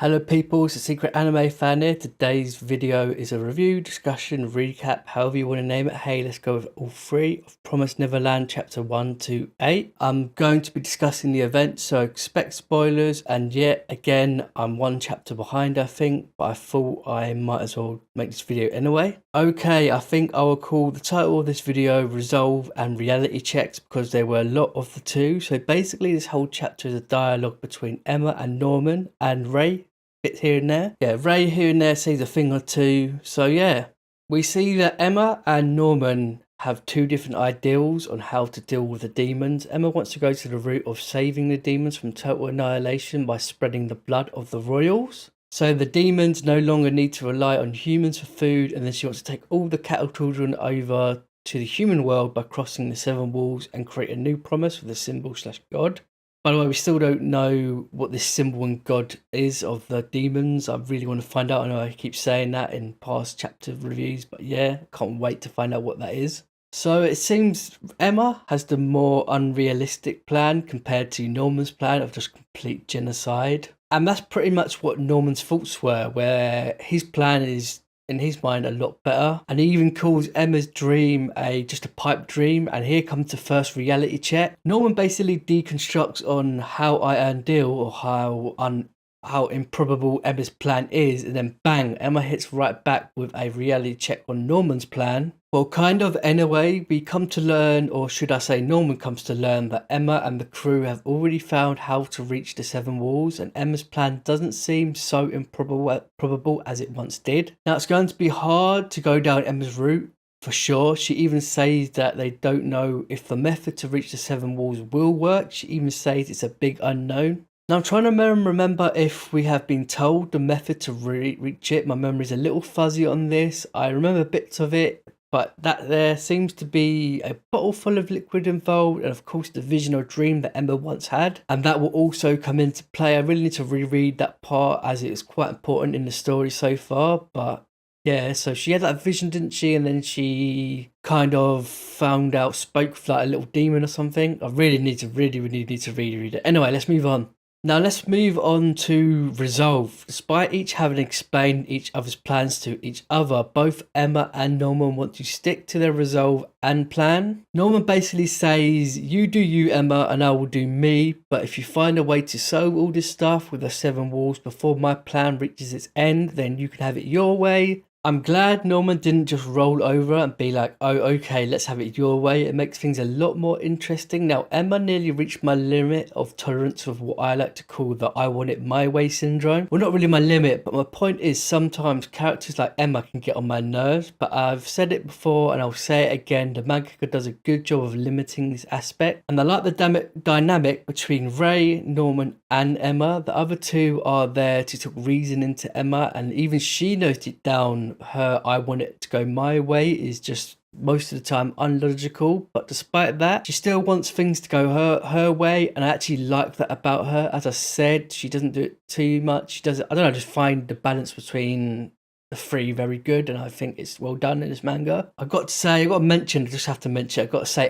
Hello people, it's a Secret Anime Fan here. Today's video is a review, discussion, recap, however you want to name it. Hey, let's go with all three of Promised Neverland chapter 1 to 8. I'm going to be discussing the event, so expect spoilers, and yet again, I'm one chapter behind I think, but I thought I might as well make this video anyway. Okay, I think I will call the title of this video Resolve and Reality Checks because there were a lot of the two. So basically this whole chapter is a dialogue between Emma and Norman and Ray. Bits here and there. Yeah, Ray here and there sees a thing or two. So yeah, we see that Emma and Norman have two different ideals on how to deal with the demons. Emma wants to go to the route of saving the demons from total annihilation by spreading the blood of the royals. So the demons no longer need to rely on humans for food, and then she wants to take all the cattle children over to the human world by crossing the seven walls and create a new promise with a symbol / god. By the way, we still don't know what this symbol and god is of the demons. I really want to find out. I know I keep saying that in past chapter reviews, but yeah, can't wait to find out what that is. So it seems Emma has the more unrealistic plan compared to Norman's plan of just complete genocide. And that's pretty much what Norman's thoughts were, where his plan is, in his mind, a lot better. And he even calls Emma's dream just a pipe dream. And here comes the first reality check. Norman basically deconstructs on how ideal or how improbable Emma's plan is, and then bang, Emma hits right back with a reality check on Norman's plan. Well, kind of anyway, we come to learn, or should I say Norman comes to learn, that Emma and the crew have already found how to reach the seven walls, and Emma's plan doesn't seem so improbable as it once did. Now, it's going to be hard to go down Emma's route, for sure. She even says that they don't know if the method to reach the seven walls will work. She even says it's a big unknown. Now I'm trying to remember if we have been told the method to reach it. My memory's a little fuzzy on this. I remember bits of it, but that there seems to be a bottle full of liquid involved, and of course the vision or dream that Emma once had, and that will also come into play. I really need to reread that part as it is quite important in the story so far, but yeah, so she had that vision, didn't she? And then she kind of found out, spoke with like a little demon or something. I really need to reread it. Anyway, let's move on. Now let's move on to Resolve. Despite each having explained each other's plans to each other, both Emma and Norman want to stick to their resolve and plan. Norman basically says, you do you, Emma, and I will do me, but if you find a way to sew all this stuff with the seven walls before my plan reaches its end, then you can have it your way. I'm glad Norman didn't just roll over and be like, oh, okay, let's have it your way. It makes things a lot more interesting. Now, Emma nearly reached my limit of tolerance of what I like to call the I want it my way syndrome. Well, not really my limit, but my point is sometimes characters like Emma can get on my nerves, but I've said it before and I'll say it again. The manga does a good job of limiting this aspect. And I like the dynamic between Ray, Norman, and Emma. The other two are there to talk reason into Emma, and even she noted down her I want it to go my way is just most of the time unlogical, but despite that she still wants things to go her way, and I actually like that about her. As I said, she doesn't do it too much. She does it, I don't know, just find the balance between the three very good, and I think it's well done in this manga. I got to mention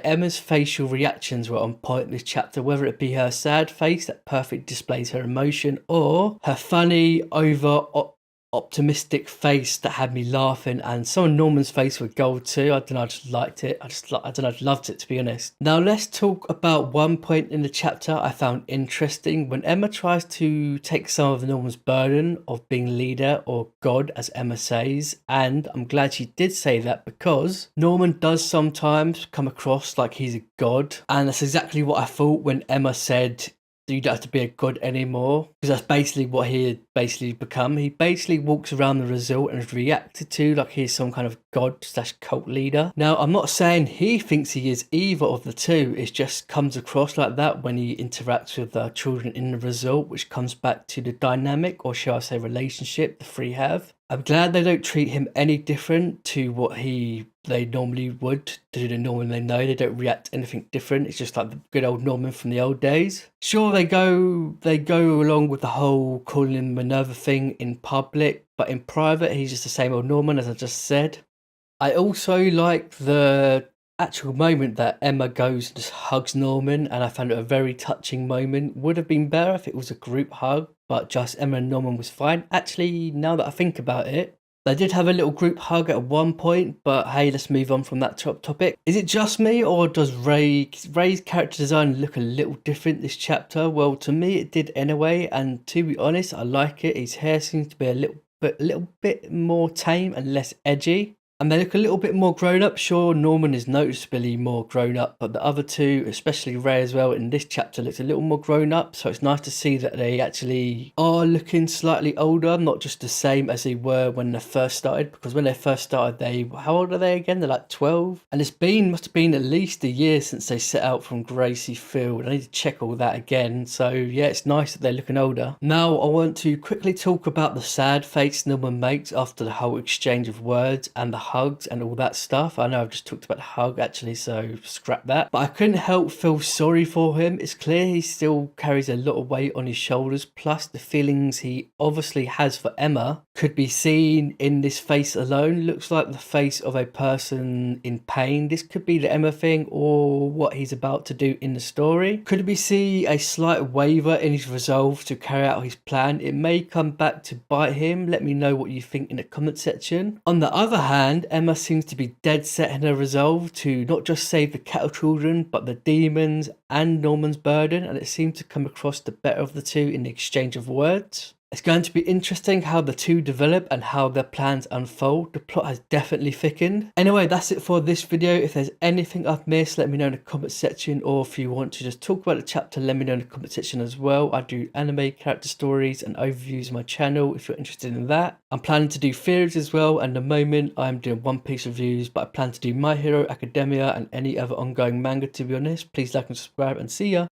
Emma's facial reactions were on point in this chapter, whether it be her sad face that perfectly displays her emotion, or her funny optimistic face that had me laughing, and some of Norman's face were gold too. I don't know, I just liked it. I loved it, to be honest. Now let's talk about one point in the chapter I found interesting. When Emma tries to take some of Norman's burden of being leader or god, as Emma says, and I'm glad she did say that because Norman does sometimes come across like he's a god, and that's exactly what I thought when Emma said you don't have to be a god anymore, because that's basically what he had basically become. He basically walks around the resort and is reacted to like he's some kind of god / cult leader. Now, I'm not saying he thinks he is either of the two. It just comes across like that when he interacts with the children in the resort, which comes back to the dynamic, or shall I say relationship, the three have. I'm glad they don't treat him any different to what they normally would to the Norman they know. They don't react anything different. It's just like the good old Norman from the old days. Sure, they go along with the whole calling him Minerva thing in public, but in private he's just the same old Norman, as I just said. I also like the actual moment that Emma goes and just hugs Norman, and I found it a very touching moment. Would have been better if it was a group hug, but just Emma and Norman was fine. Actually, now that I think about it, they did have a little group hug at one point, but hey, let's move on from that topic. Is it just me, or does Ray's character design look a little different this chapter? Well, to me it did anyway, and to be honest, I like it. His hair seems to be a little bit more tame and less edgy. And they look a little bit more grown up. Sure, Norman is noticeably more grown up, but the other two, especially Ray as well, in this chapter looks a little more grown up. So it's nice to see that they actually are looking slightly older, not just the same as they were when they first started. Because when they first started, how old are they again? They're like 12. And must have been at least a year since they set out from Gracie Field. I need to check all that again. So yeah, it's nice that they're looking older. Now I want to quickly talk about the sad face Norman makes after the whole exchange of words and the hugs and all that stuff. I know I've just talked about the hug actually, so scrap that. But I couldn't help feel sorry for him. It's clear he still carries a lot of weight on his shoulders, plus the feelings he obviously has for Emma could be seen in this face alone. Looks like the face of a person in pain. This could be the Emma thing or what he's about to do in the story. Could we see a slight waver in his resolve to carry out his plan? It may come back to bite him. Let me know what you think in the comment section. On the other hand, Emma seems to be dead set in her resolve to not just save the cattle children, but the demons and Norman's burden, and it seemed to come across the better of the two in the exchange of words. It's going to be interesting how the two develop and how their plans unfold. The plot has definitely thickened. Anyway, that's it for this video. If there's anything I've missed, let me know in the comment section, or if you want to just talk about the chapter, let me know in the comment section as well. I do anime character stories and overviews on my channel if you're interested in that. I'm planning to do theories as well, and at the moment I'm doing One Piece reviews, but I plan to do My Hero Academia and any other ongoing manga, to be honest. Please like and subscribe, and see ya!